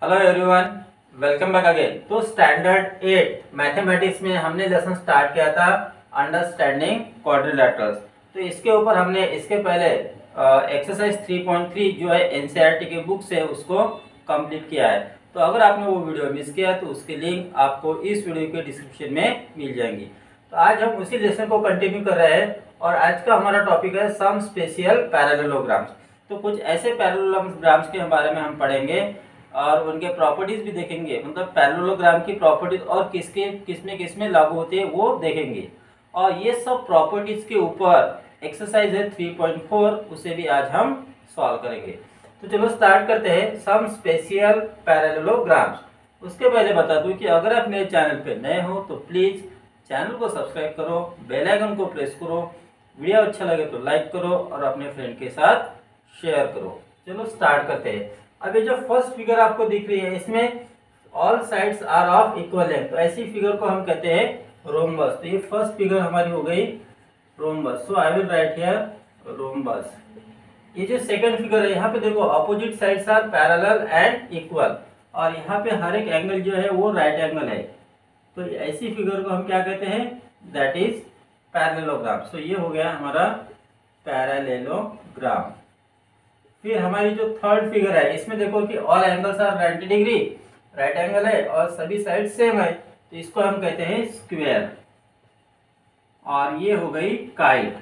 Hello everyone, welcome back again. तो standard 8 mathematics में हमने लेसन स्टार्ट किया था अंडरस्टैंडिंग क्वाड्रिलेटरल्स। तो इसके ऊपर हमने इसके पहले एक्सरसाइज 3.3 जो है एनसीईआरटी की बुक से उसको कंप्लीट किया है। तो अगर आपने वो वीडियो मिस किया तो उसकी लिंक आपको इस वीडियो के डिस्क्रिप्शन में मिल जाएंगी। तो आज हम उसी लेसन को कंटिन्यू कर रहे हैं और आज का हमारा टॉपिक है सम स्पेशल पैरेललोग्राम्स। तो कुछ ऐसे पैरेललोग्राम्स के बारे में हम पढ़ेंगे और उनके प्रॉपर्टीज भी देखेंगे, मतलब पैरेललोग्राम की प्रॉपर्टीज और किसमें लागू होती है वो देखेंगे। और ये सब प्रॉपर्टीज के ऊपर एक्सरसाइज है 3.4, उसे भी आज हम सॉल्व करेंगे। तो चलो स्टार्ट करते हैं सम स्पेशल पैरेललोग्राम्स। उसके पहले बता दूं कि अगर आप मेरे चैनल पे नए हो तो प्लीज चैनल को सब्सक्राइब करो, बेल आइकन को प्रेस करो, वीडियो अच्छा लगे तो लाइक करो और अपने फ्रेंड के साथ शेयर करो। चलो स्टार्ट करते हैं। अब ये जो फर्स्ट फिगर आपको दिख रही है इसमें all sides are of equal length, तो ऐसी फिगर को हम कहते हैं रोम्बस। तो ये फर्स्ट फिगर हमारी हो गई rhombus. So I will write here rhombus. ये जो सेकंड फिगर है यहाँ पे देखो opposite sides are parallel and equal, और यहाँ पे हर एक एंगल जो है वो राइट एंगल है। तो ऐसी फिगर को हम क्या कहते हैं, दैट इज पैरेललोग्राम। सो ये हो गया हमारा पैरेललोग्राम। फिर हमारी जो थर्ड फिगर है इसमें देखो कि all angles are 90 degree, right angle है और सभी साइड सेम है, तो इसको हम कहते हैं स्क्वायर। और ये हो गई काइट।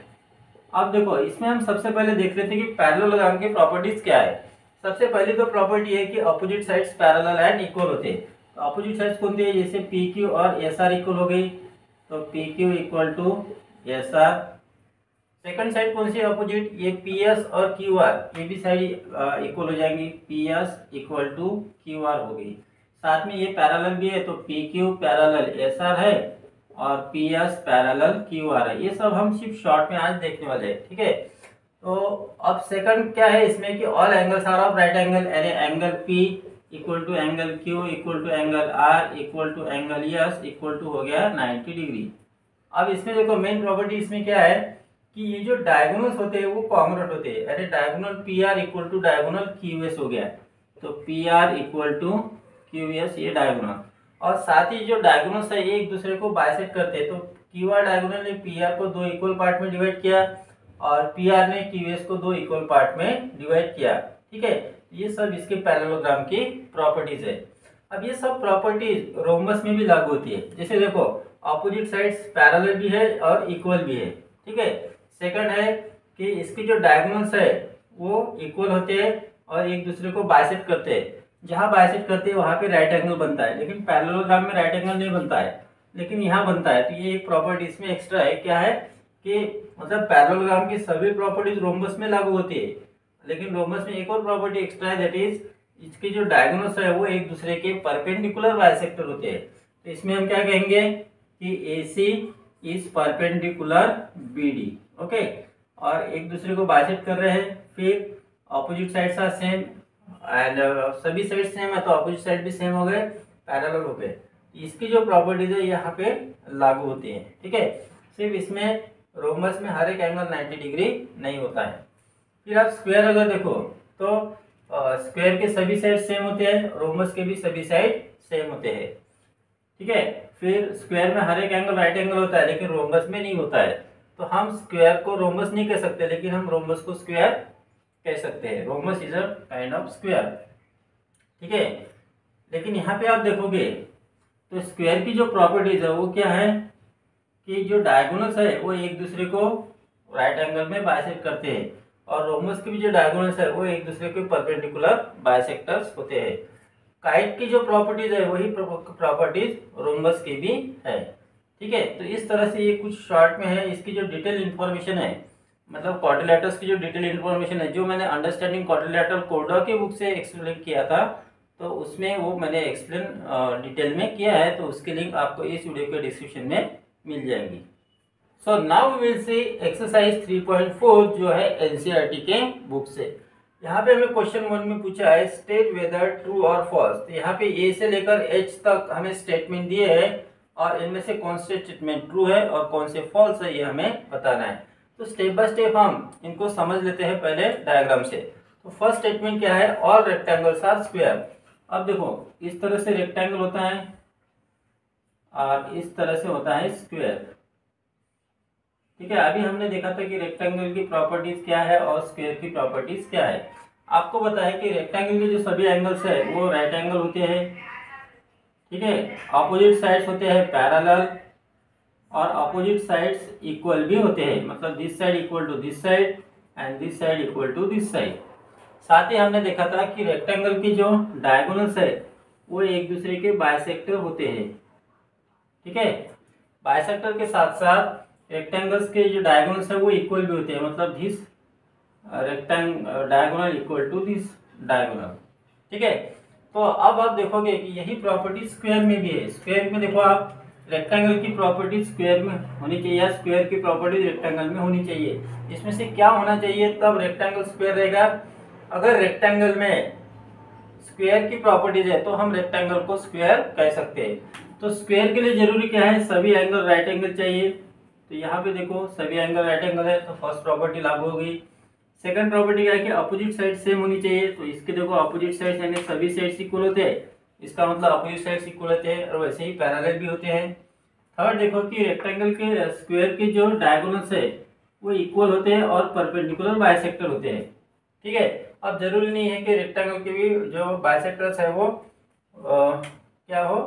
अब देखो इसमें हम सबसे पहले देख लेते हैं कि पैरेललोग्राम की प्रॉपर्टीज क्या है। सबसे पहली तो प्रॉपर्टी है कि opposite sides parallel and equal होते हैं। तो अपोजिट साइड्स कौन सी है, जैसे पी क्यू और एस आर इक्वल हो गई, तो P Q equal to S R. Second side कौन सी है अपोजिट, ये पी एस और क्यू आर, ये भी साइड इक्वल हो जाएंगी, P S equal to Q R हो गई। साथ में ये पैरेलल भी है, तो P Q parallel S R है और P S parallel Q R है। ये सब हम सिर्फ शॉर्ट में आज देखने वाले हैं, ठीक है। तो अब सेकंड क्या है इसमें कि all angles are of right angle, यानी angle P equal to angle Q equal to angle R equal to angle S equal to हो गया 90 डिग्री। अब इसमें देखो मेन प्रॉपर्टी इसमें क्या है कि ये जो डायगोनल्स होते हैं वो कॉन्ग्रुएंट होते हैं, यानी diagonal P R equal to diagonal Q S हो गया। तो P R equal to Q S ये डायगोनल, और साथ ही जो डायगोनल्स है ये एक दूसरे को बाइसेक्ट करते हैं। तो क्यू आर डायगोनल ने पी आर को दो इक्वल पार्ट में डिवाइड किया और पी आर ने क्यू एस को दो इक्वल पार्ट में डिवाइड किया, ठीक है। ये सब इसके पैरेललोग्राम की प्रॉपर्टीज है। अब ये सब प्रॉपर्टीज रोम्बस में भी लागू होती है। जैसे देखो ऑपोजिट साइड्स पैरेलल भी है और इक्वल भी है, ठीक है। सेकंड है कि इसकी जो डायगोनल्स है वो इक्वल होते हैं और एक दूसरे को बाइसेक्ट करते हैं। जहाँ बाइसेक्ट करते हैं वहाँ पे राइट एंगल बनता है, लेकिन पैरेललोग्राम में राइट एंगल नहीं बनता है, लेकिन यहाँ बनता है। तो ये एक प्रॉपर्टी इसमें एक्स्ट्रा है, क्या है कि मतलब पैरेललोग्राम की सभी प्रॉपर्टीज रोम्बस में लागू होती है, लेकिन रोम्बस में एक और प्रॉपर्टी एक्स्ट्रा है, दैट इज इसकी जो डायगोनल्स है वो एक दूसरे के परपेंडिकुलर बाइसेक्टर होते हैं। तो इसमें हम क्या कहेंगे कि AC is perpendicular BD, okay. और एक दूसरे को बाइसेक्ट कर रहे हैं। फिर opposite sides are same and सभी साइड सेम है, तो ऑपोजिट साइड भी सेम हो गए, पैरेलल हो गए। इसकी जो प्रॉपर्टीज है यहाँ पे लागू होती है, ठीक है। सिर्फ इसमें रोम्बस में हर एक एंगल 90 डिग्री नहीं होता है। फिर आप स्क्वायर अगर देखो तो स्क्वायर के सभी साइड सेम होते हैं, रोम्बस के भी सभी साइड सेम होते हैं, ठीक है। फिर स्क्वायर में हर एक एंगल राइट एंगल होता है, लेकिन रोम्बस में नहीं होता है। तो हम स्क्वायर को रोम्बस नहीं कह सकते, लेकिन हम रोम्बस को स्क्वायर कह सकते हैं। Rhombus is a kind of square, ठीक है। लेकिन यहाँ पे आप देखोगे तो स्क्वायर की जो प्रॉपर्टीज है वो क्या है कि जो डायगोनल्स है वो एक दूसरे को राइट एंगल में बाइसेक्ट करते हैं, और रोम्बस की भी जो डायगोनल्स है वो एक दूसरे के परपेंडिकुलर बाइसेक्टर्स होते हैं। काइट की जो प्रॉपर्टीज है वही प्रॉपर्टीज रोम्बस की भी है, ठीक है। तो इस तरह से ये कुछ शॉर्ट में है। इसकी जो डिटेल इन्फॉर्मेशन है, मतलब क्वाड्रिलेटरल्स की जो डिटेल इन्फॉर्मेशन है, जो मैंने अंडरस्टैंडिंग क्वाड्रिलेटरल कोडा की बुक से एक्सप्लेन किया था, तो उसमें वो मैंने एक्सप्लेन डिटेल में किया है। तो उसकी लिंक आपको इस वीडियो के डिस्क्रिप्शन में मिल जाएंगी। So now we will see exercise 3.4 जो है एनसीईआरटी के बुक से। यहाँ पे हमें क्वेश्चन 1 में पूछा है स्टेट वेदर ट्रू और फॉल्स। तो यहाँ पे ए से लेकर H तक हमें स्टेटमेंट दिए हैं और इनमें से कौन से स्टेटमेंट ट्रू है और कौन से फॉल्स है ये हमें बताना है। तो स्टेप बाय स्टेप हम इनको समझ लेते हैं पहले डायग्राम से। तो फर्स्ट स्टेटमेंट क्या है, ऑल रेक्टेंगल्स आर स्क्वायर। अब देखो इस तरह से रेक्टेंगल होता है और इस तरह से होता है स्क्वायर। ठीक है, अभी हमने देखा था कि रेक्टेंगल की प्रॉपर्टीज क्या है और स्क्वायर की प्रॉपर्टीज क्या है। आपको पता है कि रेक्टेंगल के जो सभी एंगल्स है वो राइट एंगल होते हैं। ठीक है, ऑपोजिट साइड्स होते हैं पैरेलल और अपोजिट साइड्स इक्वल भी होते हैं, मतलब this side equal to this side and this side equal to this side. साथ ही हमने देखा था कि रेक्टेंगल की जो डायगोनल्स है वो एक दूसरे के बाइसेक्टर होते हैं। ठीक है, बाइसेक्टर के साथ साथ रेक्टेंगल्स के जो डायगोनल्स है वो इक्वल भी होते हैं, मतलब this diagonal equal to this diagonal. ठीक है, तो अब आप देखोगे कि यही प्रॉपर्टी स्क्वायर में भी है। स्क्वायर में देखो आप, रेक्टेंगल की प्रॉपर्टी स्क्वायर में होनी चाहिए या स्क्वायर की प्रॉपर्टी रेक्टेंगल में होनी चाहिए। इसमें से क्या होना चाहिए तब रेक्टेंगल स्क्वायर रहेगा? अगर रेक्टेंगल में स्क्वायर की प्रॉपर्टीज है तो हम रेक्टेंगल को स्क्वायर कह सकते हैं। तो स्क्वायर के लिए जरूरी क्या है? सभी एंगल राइट एंगल चाहिए। तो यहाँ पे देखो सभी एंगल राइट एंगल है, तो फर्स्ट प्रॉपर्टी लागू हो गई। सेकंड प्रॉपर्टी क्या है कि अपोजिट साइड सेम होनी चाहिए। तो इसके देखो अपोजिट साइड यानी सभी साइड्स इक्वल होते हैं, इसका मतलब अपोजिट साइड्स इक्वल होते हैं और वैसे ही पैरेलल भी होते हैं। थर्ड देखो कि रेक्टेंगल के स्क्वायर के जो डायगोनल्स है वो इक्वल होते हैं और परपेंडिकुलर बाइसेक्टर होते हैं। ठीक है, अब जरूरी नहीं है कि रेक्टेंगल के भी जो बाइसेक्टर्स है वो क्या हो,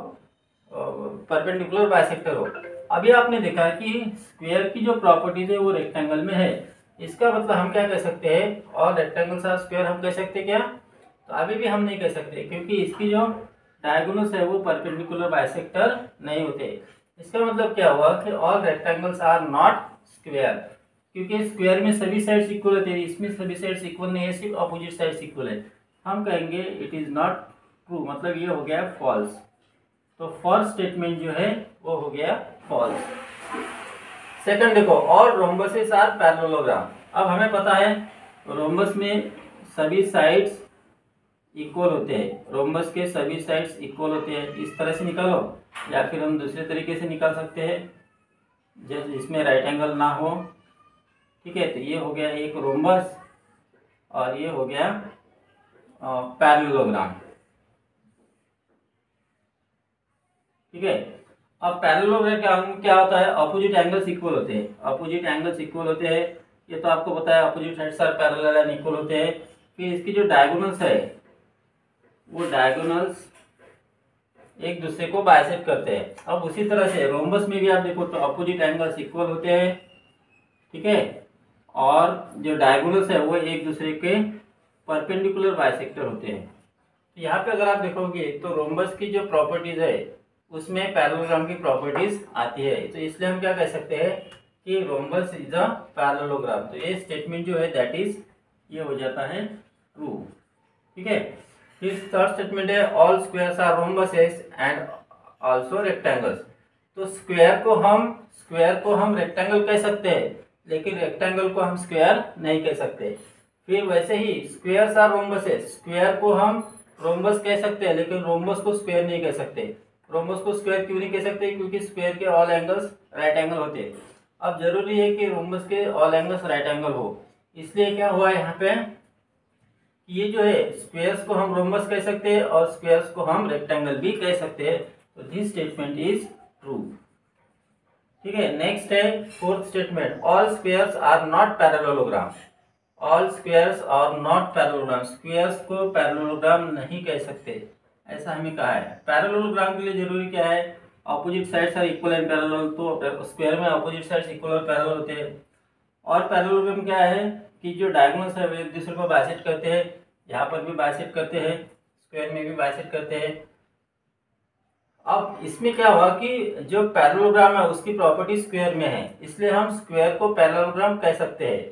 परपेंडिकुलर बाइसेक्टर हो। अभी आपने देखा कि स्क्वायर की जो प्रॉपर्टीज है वो रेक्टेंगल में है, इसका मतलब हम क्या कह सकते हैं? और रेक्टेंगल सा स्क्वायर हम कह सकते हैं क्या? तो अभी भी हम नहीं कह सकते, क्योंकि इसकी जो डायगोनल्स है वो परपेंडिकुलर बाइसेक्टर नहीं होते। इसका मतलब क्या हुआ कि all rectangles are not square, क्योंकि स्क्वायर में सभी साइड्स इक्वल होते हैं, इसमें सभी साइड्स इक्वल नहीं है, सिर्फ अपोजिट साइड्स इक्वल है। हम कहेंगे इट इज नॉट ट्रू, मतलब ये हो गया फॉल्स। तो फर्स्ट स्टेटमेंट जो है वो हो गया फॉल्स। सेकंड देखो, और रोम्बसेस आर पैरेललोग्राम। अब हमें पता है रोम्बस में सभी साइड्स इक्वल होते हैं, रोम्बस के सभी साइड्स इक्वल होते हैं। इस तरह से निकालो या फिर हम दूसरे तरीके से निकाल सकते हैं जिसमें राइट एंगल ना हो। ठीक है, तो ये हो गया एक रोम्बस और ये हो गया पैरेललोग्राम। ठीक है, अब पैरेललोग्राम क्या होता है? अपोजिट एंगल्स इक्वल होते हैं, अपोजिट एंगल्स इक्वल होते हैं, ये तो आपको पता है, opposite sides are parallel and equal होते हैं। फिर इसकी जो डायगोनल्स है वो डायगोनल्स एक दूसरे को बाइसेक्ट करते हैं। अब उसी तरह से रोम्बस में भी आप देखो तो अपोजिट एंगल्स इक्वल होते हैं। ठीक है, और जो डायगोनल्स है वो एक दूसरे के परपेंडिकुलर बाइसेक्टर होते हैं। तो यहाँ पे अगर आप देखोगे तो रोम्बस की जो प्रॉपर्टीज है उसमें पैरेललोग्राम की प्रॉपर्टीज आती है, तो इसलिए हम क्या कह सकते हैं कि रोम्बस इज अ पैरेललोग्राम। तो ये स्टेटमेंट जो है दैट इज ये हो जाता है ट्रू। ठीक है, फिर थर्ड स्टेटमेंट है all squares are rhombuses and also rectangles. तो स्क्वायर को हम रेक्टेंगल कह सकते हैं, लेकिन रेक्टेंगल को हम स्क्वायर नहीं कह सकते। फिर वैसे ही स्क्वायर्स आर रोम्बसेस, स्क्वायर को हम रोम्बस कह सकते हैं, लेकिन रोम्बस को स्क्वायर नहीं कह सकते। रोम्बस को स्क्वायर क्यों नहीं कह सकते? क्योंकि स्क्वायर के ऑल एंगल्स राइट एंगल होते हैं। अब जरूरी है कि रोम्बस के ऑल एंगल्स राइट एंगल हो, इसलिए क्या हुआ यहाँ पे, ये जो है स्क्वायर्स को हम रोम्बस कह सकते हैं और स्क्वायर्स को हम रेक्टेंगल भी कह सकते हैं। तो दिस स्टेटमेंट इज ट्रू। ठीक है, नेक्स्ट है fourth statement, all squares are not parallelogram. All squares are not parallelogram, squares को पैरेललोग्राम नहीं कह सकते, ऐसा हमें कहा है। पैरेललोग्राम के लिए जरूरी क्या है? Opposite sides are equal and parallel. तो स्क्वायर में ऑपोजिट साइड्स इक्वल और पैरेलल होते हैं। और पैरेललोग्राम क्या है कि जो डायगोनल्स है वो एक दूसरे को बाइसेक्ट करते हैं, यहाँ पर भी बाइसेक्ट करते हैं, स्क्वायर में भी बाइसेक्ट करते हैं। अब इसमें क्या हुआ कि जो पैरेललोग्राम है उसकी प्रॉपर्टी स्क्वायर में है, इसलिए हम स्क्वायर को पैरेललोग्राम कह सकते हैं।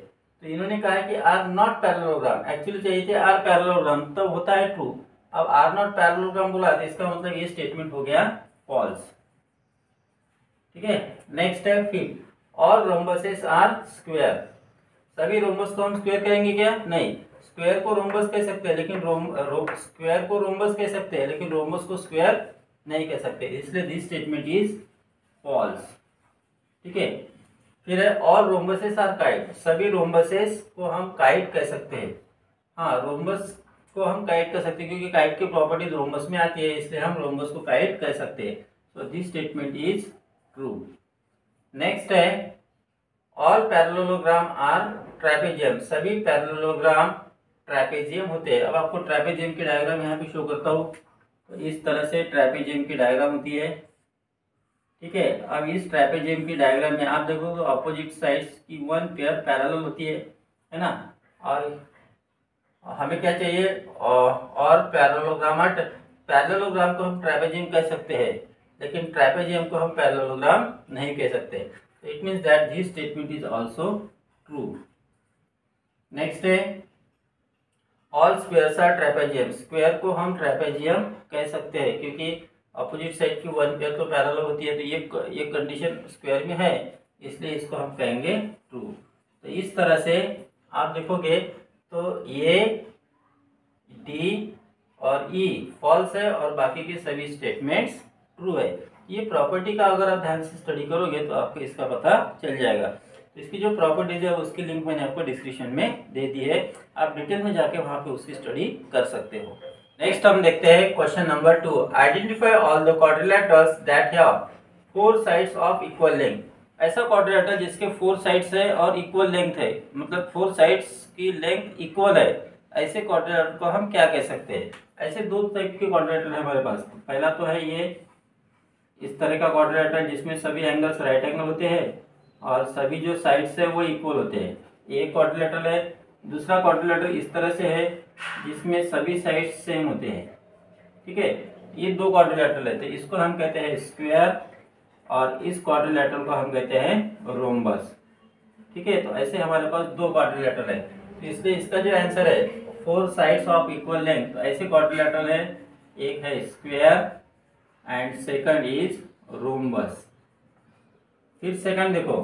तो इन्होंने कहा है कि आर नॉट पैरेललोग्राम, एक्चुअली चाहिए थे आर पैरेललोग्राम, तब होता है ट्रू। अब आर नॉट पैरेललोग्राम बोला तो इसका मतलब ये स्टेटमेंट हो गया फॉल्स। ठीक है, नेक्स्ट है फिर, ऑल रोम्बसेस आर स्क्वायर। सभी रोम्बस को हम स्क्वायर कहेंगे क्या? नहीं, स्क्वायर को रोम्बस कह सकते हैं, लेकिन स्क्वायर को रोम्बस कह सकते हैं, लेकिन रोम्बस को स्क्वायर नहीं कह सकते, इसलिए दिस स्टेटमेंट इज फॉल्स। ठीक है, फिर है ऑल रोम्बसेस आर काइट। सभी रोम्बसेस को हम काइट कह सकते हैं। हाँ, रोम्बस इसको हम काइट कर सकते हैं, क्योंकि काइट की प्रॉपर्टीज रोम्बस में आती है, इसलिए हम रोम्बस को काइट कर सकते हैं। So this statement is true. Next है ऑल पैरेललोग्राम आर ट्रेपेजियम, सभी पैरेललोग्राम ट्रेपेजियम होते हैं। अब आपको ट्रेपेजियम की डायग्राम यहाँ पे शो करता हूँ। तो इस तरह से ट्रेपेजियम की डायग्राम होती है, ठीक है। अब इस ट्रेपेजियम की डायग्राम में आप देखो तो अपोजिट साइड्स की वन पेयर पैरेलल होती है ना। और हमें क्या चाहिए, और पैरेललोग्राम को हम ट्रेपेजियम कह सकते हैं, लेकिन ट्रेपेजियम को हम पैरेललोग्राम नहीं कह सकते। तो it means that this statement is also true. Next है all squares are trapezium, square को हम ट्रेपेजियम कह सकते हैं, क्योंकि अपोजिट साइड की वन पेयर तो पैरेलल होती है। तो ये कंडीशन स्क्वायर में है, इसलिए इसको हम कहेंगे ट्रू। तो इस तरह से आप देखोगे तो ये डी और ई फॉल्स है और बाकी के सभी स्टेटमेंट्स ट्रू है। ये प्रॉपर्टी का अगर आप ध्यान से स्टडी करोगे तो आपको इसका पता चल जाएगा। तो इसकी जो प्रॉपर्टीज है उसकी लिंक मैंने आपको डिस्क्रिप्शन में दे दी है, आप डिटेल में जाके वहाँ पे उसकी स्टडी कर सकते हो। नेक्स्ट हम देखते हैं question number 2। Identify all the quadrilaterals that have 4 sides of equal length. ऐसा क्वाड्रिलेटरल जिसके 4 साइड्स है और इक्वल लेंथ है, मतलब 4 साइड्स की लेंथ इक्वल है, ऐसे क्वाड्रिलेटरल को हम क्या कह सकते हैं। ऐसे दो टाइप के क्वाड्रिलेटरल है हमारे पास। पहला तो है ये इस तरह का क्वाड्रिलेटरल जिसमें सभी एंगल्स राइट एंगल होते हैं और सभी जो साइड्स है वो इक्वल होते हैं, एक क्वाड्रिलेटरल है। दूसरा क्वाड्रिलेटरल इस तरह से है जिसमें सभी साइड्स सेम होते हैं, ठीक है। ये दो क्वाड्रिलेटरल है, तो इसको हम कहते हैं स्क्वायर और इस क्वाड्रिलेटरल को हम कहते हैं रोम्बस, ठीक है। तो ऐसे हमारे पास दो क्वाड्रिलेटरल है, तो इसलिए इसका जो आंसर है 4 साइड्स ऑफ इक्वल लेंथ, तो ऐसे क्वाड्रिलेटरल है, एक है square and second is rhombus. फिर सेकंड देखो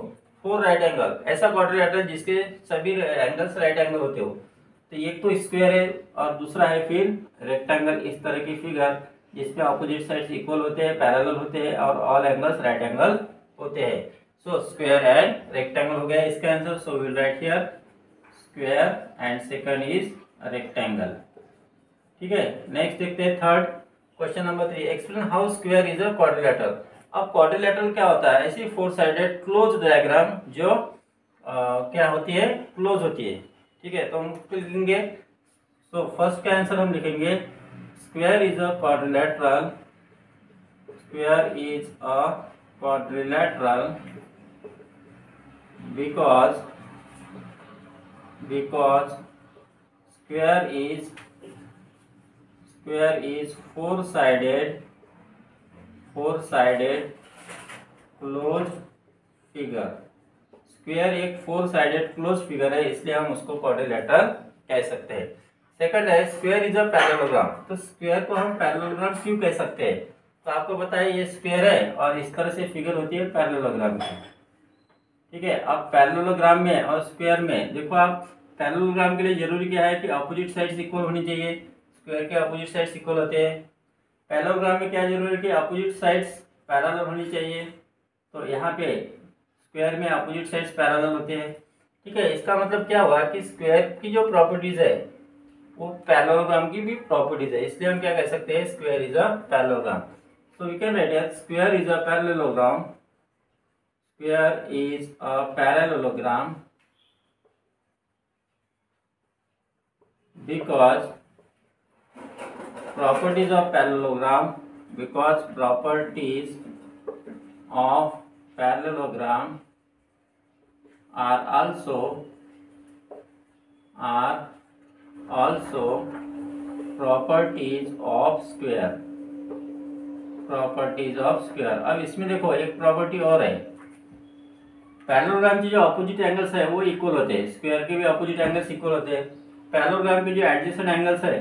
4 राइट एंगल, ऐसा क्वाड्रिलेटरल जिसके सभी एंगल्स राइट एंगल होते हो। तो एक तो स्क्वायर है और दूसरा है फिर रेक्टेंगल, इस तरह की फिगर जिसमें ऑपोजिट साइड्स इक्वल होते हैं, पैरेलल होते हैं और ऑल एंगल्स राइट एंगल होते हैं। सो स्क्वायर एंड रेक्टेंगल हो गया इसका answer. So will write here square and second is rectangle, ठीक है। नेक्स्ट देखते हैं third question number 3। Explain how square is a quadrilateral. अब क्वाड्रिलेटरल क्या होता है, ऐसी 4 साइडेड क्लोज डायग्राम जो क्या होती है, क्लोज होती है, ठीक है। तो हम लिखेंगे, तो फर्स्ट का आंसर हम लिखेंगे square is a quadrilateral, square is a quadrilateral because square is 4 sided close figure. Square एक 4 साइडेड क्लोज फिगर है, इसलिए हम उसको क्वाड्रिलेटरल कह सकते हैं। सेकंड है स्क्वायर इज अ पैरेललोग्राम। तो स्क्वायर को हम पैरेललोग्राम क्यों कह सकते हैं, तो आपको पता है ये स्क्वायर है और इस तरह से फिगर होती है पैरेललोग्राम की, ठीक है। अब पैरेललोग्राम में और स्क्वायर में देखो, आप पैरेललोग्राम के लिए जरूरी क्या है कि अपोजिट साइड्स इक्वल होनी चाहिए। स्क्वायर के अपोजिट साइड्स इक्वल होते हैं। पैरेललोग्राम में क्या जरूरी है कि अपोजिट साइड्स पैरेलल होनी चाहिए। तो यहाँ पे स्क्वायर में अपोजिट साइड्स पैरेलल होते हैं, ठीक है। इसका मतलब क्या हुआ कि स्क्वायर की जो प्रॉपर्टीज है वो पैरेललोग्राम की भी प्रॉपर्टीज है, इसलिए हम क्या कह सकते हैं, square is a parallelogram. So we can write square is a parallelogram, square is a parallelogram because properties of parallelogram are also properties of square। अब इसमें देखो एक प्रॉपर्टी और है, पैरेललोग्राम की जो अपोजिट एंगल्स है वो इक्वल होते हैं, स्क्वायर के भी अपोजिट एंगल्स इक्वल होते हैं। पैरेललोग्राम के जो एडजेसेंट एंगल्स है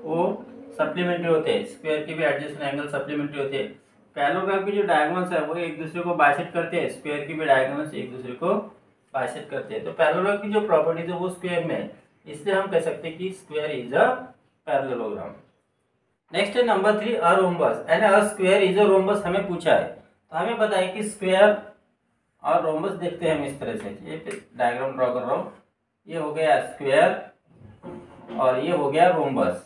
वो सप्लीमेंट्री होते हैं, स्क्वायर के भी एडजेसेंट एंगल सप्लीमेंट्री होते हैं। पैरेललोग्राम की जो डायगोनल्स है वो एक दूसरे को बाइसेक्ट करते हैं, स्क्वायर की भी डायगोनल्स एक दूसरे को बाइसेक्ट करते हैं। तो पैरेललोग्राम की जो प्रॉपर्टीज है वो स्क्वायर में है, इसलिए हम कह सकते हैं कि square is a parallelogram. Next है number 3 a rhombus and a square is a rhombus हमें पूछा है। तो हमें पता है कि स्क्वायर और रोम्बस देखते हैं हम इस तरह से, ये डायग्राम ड्रॉ कर रहा हूँ। ये हो गया स्क्वायर और ये हो गया रोम्बस।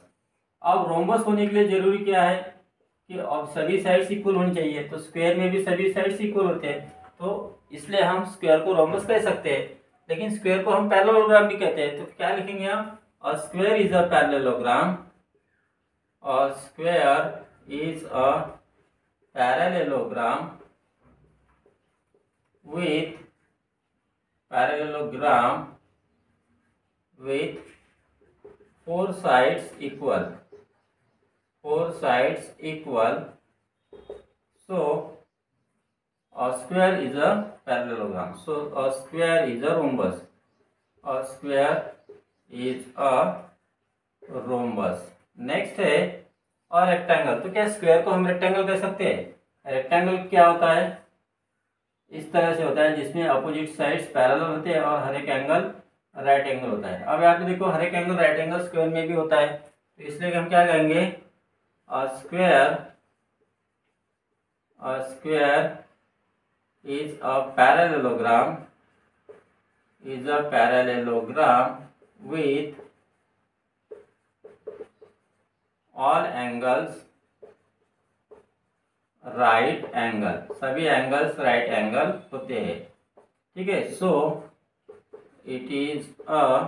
अब रोम्बस होने के लिए जरूरी क्या है कि अब सभी साइड्स इक्वल होनी चाहिए, तो स्क्वायर में भी सभी साइड्स इक्वल होते हैं, तो इसलिए हम स्क्वायर को रोम्बस कह सकते हैं। लेकिन स्क्वायर को हम पैरेललोग्राम भी कहते हैं, तो क्या लिखेंगे हम? अ square is a parallelogram, a square is a parallelogram with parallelogram with four sides equal, so a square is a parallelogram, so a square is a rhombus, a square is a rhombus। Next है और rectangle. तो क्या square को हम rectangle कह सकते हैं? Rectangle क्या होता है? इस तरह से होता है जिसमें अपोजिट साइड्स पैरेलल होते हैं और हर एक एंगल राइट एंगल होता है। अब यहाँ पे देखो हर एक एंगल राइट एंगल स्क्वायर में भी होता है, तो इसलिए हम क्या कहेंगे? अ square is a parallelogram with all angles right angle, सभी एंगल्स राइट एंगल होते हैं। ठीक है, सो इट इज अ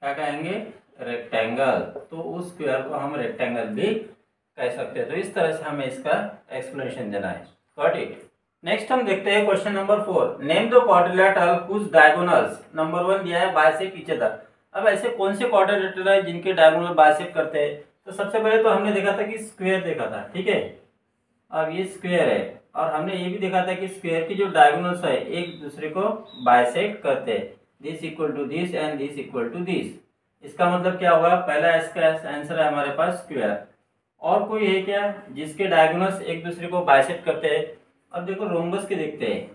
क्या कहेंगे? रेक्टेंगल। तो उस स्क्वायर को हम रेक्टेंगल भी कह सकते हैं। तो इस तरह से हमें इसका एक्सप्लेनेशन देना है। Got it. नेक्स्ट हम देखते हैं question number 4। Name the quadrilateral whose diagonals, number 1 दिया है बाइसेक्ट ईच अदर। अब ऐसे कौन से क्वाड्रिलेटरल है जिनके डायगोनल बाइसेक्ट करते हैं? तो सबसे पहले तो हमने देखा था कि स्क्वायर देखा था, ठीक है। अब ये स्क्वायर है और हमने ये भी देखा था कि स्क्वायर की जो डायगोनल्स है एक दूसरे को बाइसेक्ट करते हैं, this equal to this and this equal to this. इसका मतलब क्या होगा? पहला इसका आंसर है हमारे पास स्क्वायर। और कोई है क्या जिसके डायगोनल्स एक दूसरे को बाइसेक्ट करते हैं? अब देखो रोम्बस के देखते हैं,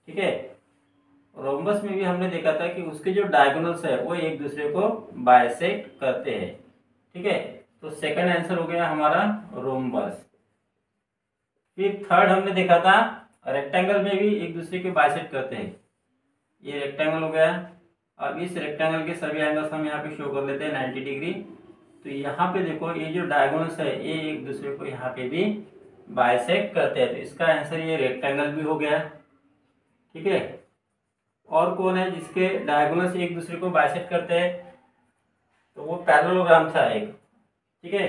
ठीक है। रोम्बस में भी हमने देखा था कि उसके जो डायगोनल्स है वो एक दूसरे को बाइसेक्ट करते हैं, ठीक है। तो सेकंड आंसर हो गया हमारा रोम्बस। फिर थर्ड हमने देखा था रेक्टेंगल में भी एक दूसरे के बाइसेक्ट करते हैं, ये रेक्टेंगल हो गया। अब इस रेक्टेंगल के सभी एंगल्स हम यहाँ पे शो कर लेते हैं 90 डिग्री। तो यहाँ पे देखो ये जो डायगोनल्स है ये एक दूसरे को यहाँ पे भी बाइसेक्ट करते हैं, तो इसका आंसर ये रेक्टेंगल भी हो गया, ठीक है। और कौन है जिसके डायगोनल्स एक दूसरे को बाइसेक्ट करते हैं? तो वो पैरेललोग्राम था एक, ठीक है।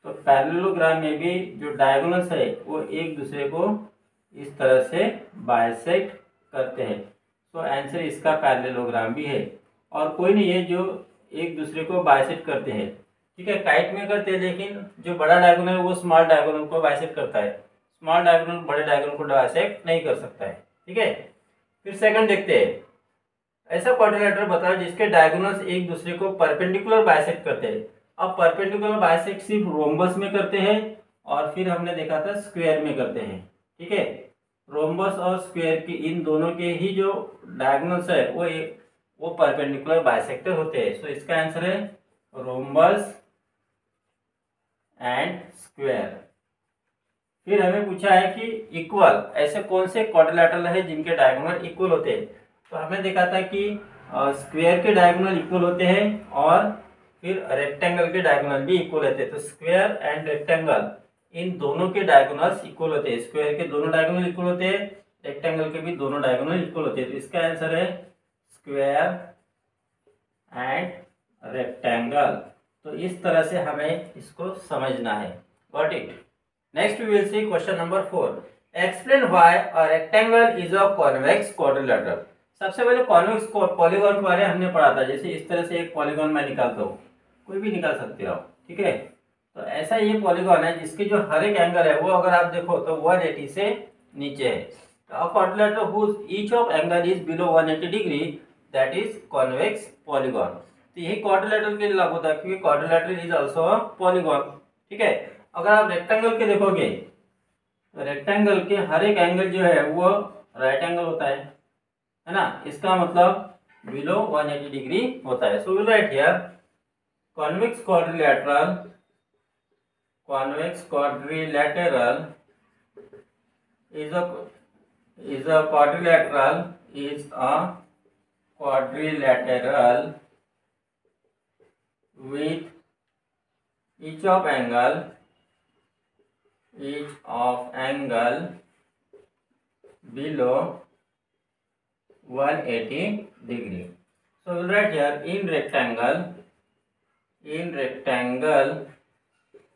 तो पैरेललोग्राम में भी जो डायगोनल्स है वो एक दूसरे को इस तरह से बाइसेक्ट करते हैं, तो आंसर इसका पैरेललोग्राम भी है। और कोई नहीं है जो एक दूसरे को बाइसेक्ट करते हैं, ठीक है। काइट में करते हैं, लेकिन जो बड़ा डायगोनल है वो स्मॉल डायगोनल को बाइसेक्ट करता है, स्मॉल डायगोनल बड़े डायगोनल को बाइसेक्ट नहीं कर सकता है, ठीक है। फिर सेकंड देखते हैं, ऐसा क्वाड्रिलेटरल बताओ जिसके डायगोनल्स एक दूसरे को परपेंडिकुलर बाइसेक्ट करते हैं। अब परपेंडिकुलर बाइसेक्ट सिर्फ रोम्बस में करते हैं और फिर हमने देखा था स्क्वायर में करते हैं, ठीक है। रोम्बस और स्क्वायर की इन दोनों के ही जो डायगोनल्स है वो परपेंडिकुलर बाइसेक्टर होते हैं। सो इसका आंसर है रोम्बस एंड स्क्वायर। फिर हमें पूछा है कि इक्वल, ऐसे कौन से क्वाड्रिलेटरल है जिनके डायगोनल इक्वल होते हैं? तो हमने देखा था कि स्क्वायर के डायगोनल इक्वल होते हैं और फिर रेक्टेंगल के डायगोनल भी इक्वल होते हैं। तो स्क्वायर एंड रेक्टेंगल इन दोनों के डायगोनल्स इक्वल होते हैं, स्क्वायर के दोनों डायगोनल इक्वल होते हैं, रेक्टेंगल के भी दोनों डायगोनल इक्वल होते हैं। तो इसका आंसर है स्क्वायर एंड रेक्टेंगल। तो इस तरह से हमें इसको समझना है। Got it. Next we will see question number 4। Explain why a rectangle is a convex quadrilateral. सबसे पहले कॉन्वेक्स पॉलीगॉन के बारे में हमने पढ़ा था। जैसे इस तरह से एक पॉलीगॉन मैं निकालता हूँ, कोई भी निकाल सकते हो, ठीक है। तो ऐसा ये पॉलीगॉन है जिसके जो हर एक एंगल है वो अगर आप देखो तो 180 से नीचे है। तो a quadrilateral whose each of angle is below 180 degree that is convex polygon. तो यही क्वाड्रिलेटरल के लिए लागू होता है क्योंकि quadrilateral is also a polygon, ठीक है। अगर आप रेक्टेंगल के देखोगे तो रेक्टेंगल के हर एक एंगल जो है वो राइट एंगल होता है ना। इसका मतलब बिलो 180 डिग्री होता है। So will write here convex quadrilateral is a quadrilateral with each of angle below 180 degree. So we'll write here in rectangle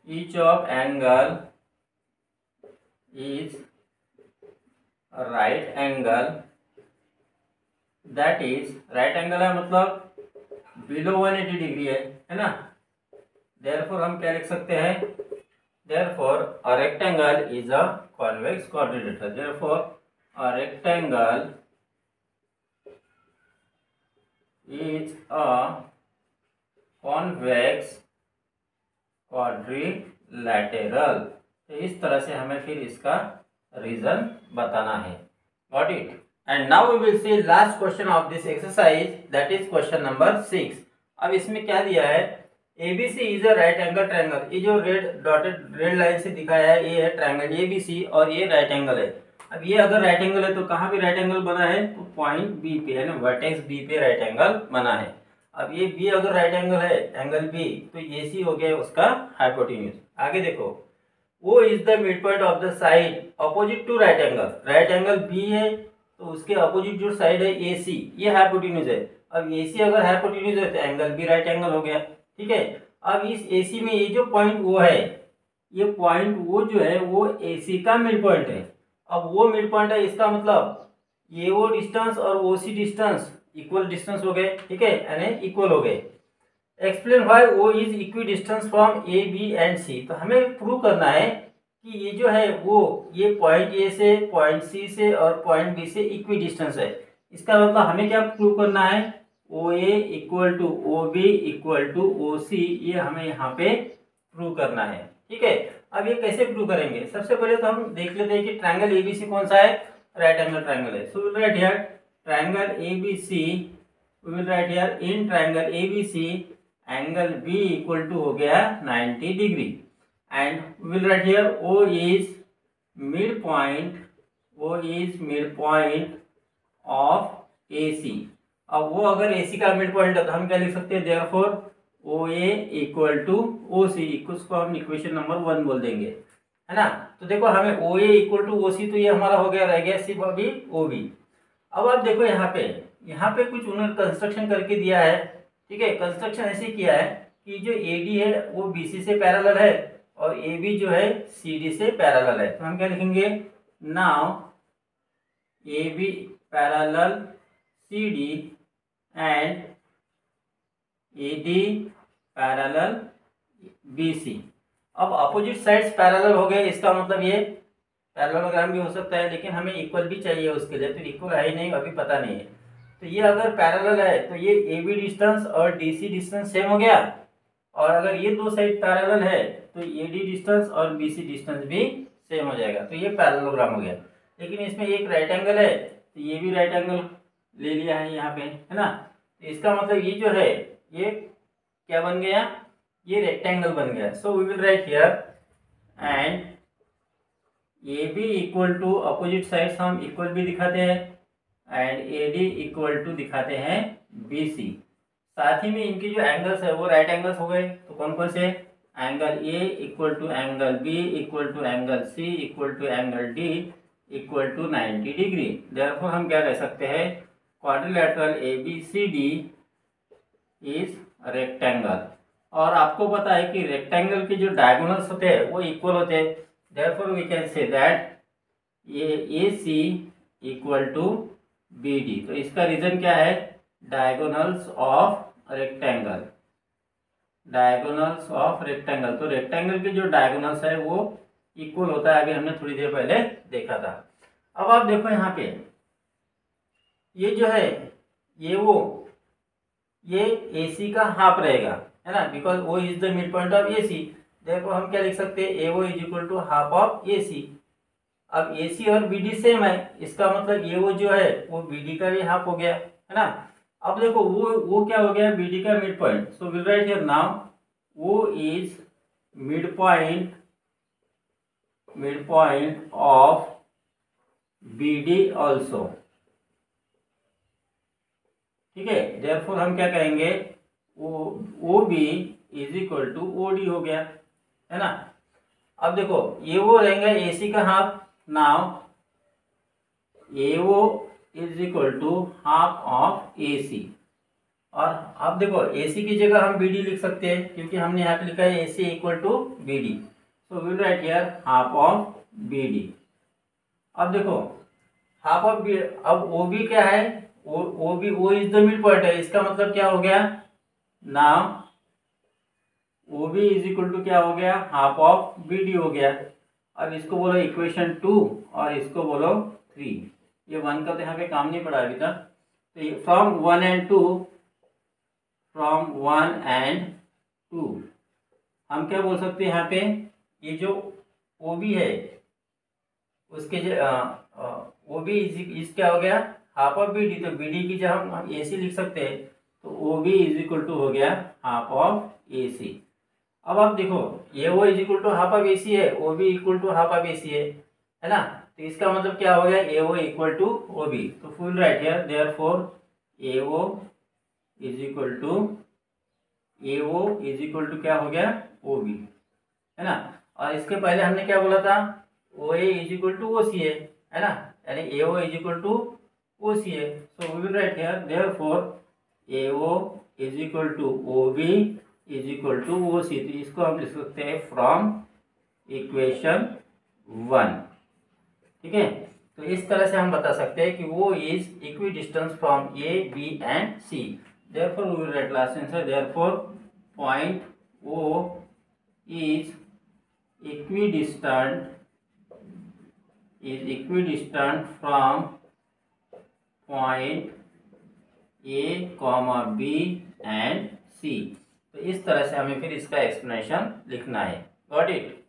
each of angle is right angle, that is right angle है मतलब below 180 degree है ना। Therefore हम क्या लिख सकते हैं, therefore a rectangle is a convex quadrilateral, therefore a rectangle is a convex quadrilateral. तो इस तरह से हमें फिर इसका रीजन बताना है। Got it. And now we will see last question of this exercise, that is question number 6। अब इसमें क्या दिया है, ABC is a right angle triangle. ये जो रेड डॉटेड रेड लाइन से दिखाया है ये है ट्रायंगल ABC और ये राइट एंगल है। अब ये अगर राइट एंगल है तो कहाँ पे राइट एंगल बना है, तो पॉइंट बी पे यानी वर्टेक्स बी पे राइट एंगल बना है। अब ये बी अगर राइट एंगल है, एंगल बी, तो AC हो गया उसका हाइपोटेन्यूज। आगे देखो, वो is the mid point of the side opposite to right angle. Right angle B है तो उसके अपोजिट जो साइड है AC, ये हाइपोटेन्यूज है। अब AC अगर हाइपोटेन्यूज है तो एंगल भी राइट एंगल हो गया। ठीक है। अब इस AC में ये जो पॉइंट वो है, ये पॉइंट वो जो है वो AC का मिड पॉइंट है। अब वो मिड पॉइंट है, इसका मतलब ये वो डिस्टेंस और OC डिस्टेंस इक्वल डिस्टेंस हो गए। ठीक है, यानी इक्वल हो गए। Explain why O is equidistance from A, B and C। तो हमें प्रूव करना है कि ये जो है वो ये पॉइंट A से, पॉइंट C से और पॉइंट B से इक्वी डिस्टेंस है। इसका मतलब हमें क्या प्रूव करना है, OA equal to OB equal to OC, ये हमें यहाँ पे प्रूव करना है। ठीक है। अब ये कैसे प्रूव करेंगे, सबसे पहले तो हम देख लेते हैं कि ट्रायंगल ABC कौन सा है, राइट एंगल ट्रायंगल है। So will write here triangle ABC, we will write here in triangle ABC angle B equal to हो गया 90 degree and will write here O is mid point of AC। अब वो अगर AC का mid point है तो हम क्या लिख सकते हैं, therefore OA equal to OC, इसको हम इक्वेशन नंबर 1 बोल देंगे, है ना। तो देखो हमें OA इक्वल टू OC, तो ये हमारा हो गया, रह गया सिर्फ अभी OB। अब आप देखो यहाँ पे कुछ उन्होंने कंस्ट्रक्शन करके दिया है। ठीक है, कंस्ट्रक्शन ऐसे किया है कि जो AD है वो BC से पैरेलल है और AB जो है CD से पैरेलल है। तो हम क्या लिखेंगे, now AB parallel CD and AD parallel BC। अब अपोजिट साइड्स पैरेलल हो गए, इसका मतलब ये पैरेललोग्राम भी हो सकता है, लेकिन हमें इक्वल भी चाहिए उसके लिए, तो इक्वल है ही नहीं, अभी पता नहीं है। तो ये अगर पैरेलल है तो ये AB डिस्टेंस और DC डिस्टेंस सेम हो गया, और अगर ये दो साइड पैरेलल है तो AD डिस्टेंस और BC डिस्टेंस भी सेम हो जाएगा, तो ये पैरेललोग्राम हो गया। लेकिन इसमें एक राइट एंगल है तो ये भी राइट एंगल ले लिया है यहाँ पे, है ना। तो इसका मतलब ये जो है ये क्या बन गया, ये रेक्टेंगल बन गया। So we will write here and AB equal to opposite sides हम इक्वल भी दिखाते हैं एंड AD इक्वल टू दिखाते हैं BC। साथ ही में इनके जो एंगल्स है वो राइट एंगल्स हो गए। तो कौन कौन से, angle A equal to angle B equal to angle C equal to angle D equal to 90 degree. Therefore हम क्या कह सकते हैं, क्वाड्रिलैटरल ABCD इज रेक्टेंगल। और आपको पता है कि रेक्टेंगल के जो डायगोनल्स होते हैं वो इक्वल होते हैं, therefore we can say that AC equal to BD। तो इसका रीजन क्या है, डायगोनल्स ऑफ रेक्टेंगल, तो रेक्टेंगल के जो डायगोनल्स है वो इक्वल होता है, अभी हमने थोड़ी देर पहले देखा था। अब आप देखो यहाँ पे ये जो है ये AC का हाफ रहेगा, है ना, because O is the mid point of AC। देखो हम क्या लिख सकते हैं, AO is equal to half of AC। अब AC और BD सेम है, इसका मतलब AO जो है वो BD का भी हाफ हो गया, है ना। अब देखो वो क्या हो गया, BD का mid point. So will write here now O is mid point of BD also. ठीक है, देयरफॉर हम क्या कहेंगे, OB is equal to O D हो गया, है ना। अब देखो ये वो रहेगा ए सी का half, now A O is equal to half of A C. और अब देखो ए सी की जगह हम बी डी लिख सकते हैं, क्योंकि हमने यहाँ पे लिखा है A C equal to B D, so will write here half of B D. अब देखो हाफ ऑफ बी, अब ओ बी क्या है, O B, O is the mid point है, इसका मतलब क्या हो गया, now O B is equal to क्या हो गया, हाफ ऑफ बी डी हो गया। अब इसको बोलो इक्वेशन 2 और इसको बोलो 3। ये 1 का तो यहाँ पे काम नहीं पड़ा अभी तक, तो फ्रॉम 1 एंड 2, फ्रॉम 1 एंड 2 हम क्या बोल सकते हैं यहाँ पे, ये जो ओ बी है उसके जो ओ बी इज क्या हो गया, हाफ ऑफ बी डी, तो बी डी की जब हम ए सी लिख सकते हैं, तो O B is equal to हो गया हाफ ऑफ ए सी। अब आप देखो A O is equal to half of A C है, O B equal to half of A C है ना, तो इसका मतलब क्या हो गया, A O equal to O B. तो full right here therefore A O is equal to, A O is equal to क्या हो गया, ओ बी, है ना। और इसके पहले हमने क्या बोला था, O A is equal to O C है ना, यानी A O is equal to O C है। So we will write here therefore A O is equal to O B is equal to O C. तो इसको हम लिख सकते हैं फ्रॉम इक्वेशन 1, ठीक है। तो इस तरह से हम बता सकते हैं कि वो is equidistance from A B and C. Therefore we will write last answer, therefore point O is equidistant from point A, B and C। तो इस तरह से हमें फिर इसका एक्सप्लेनेशन लिखना है। Got it.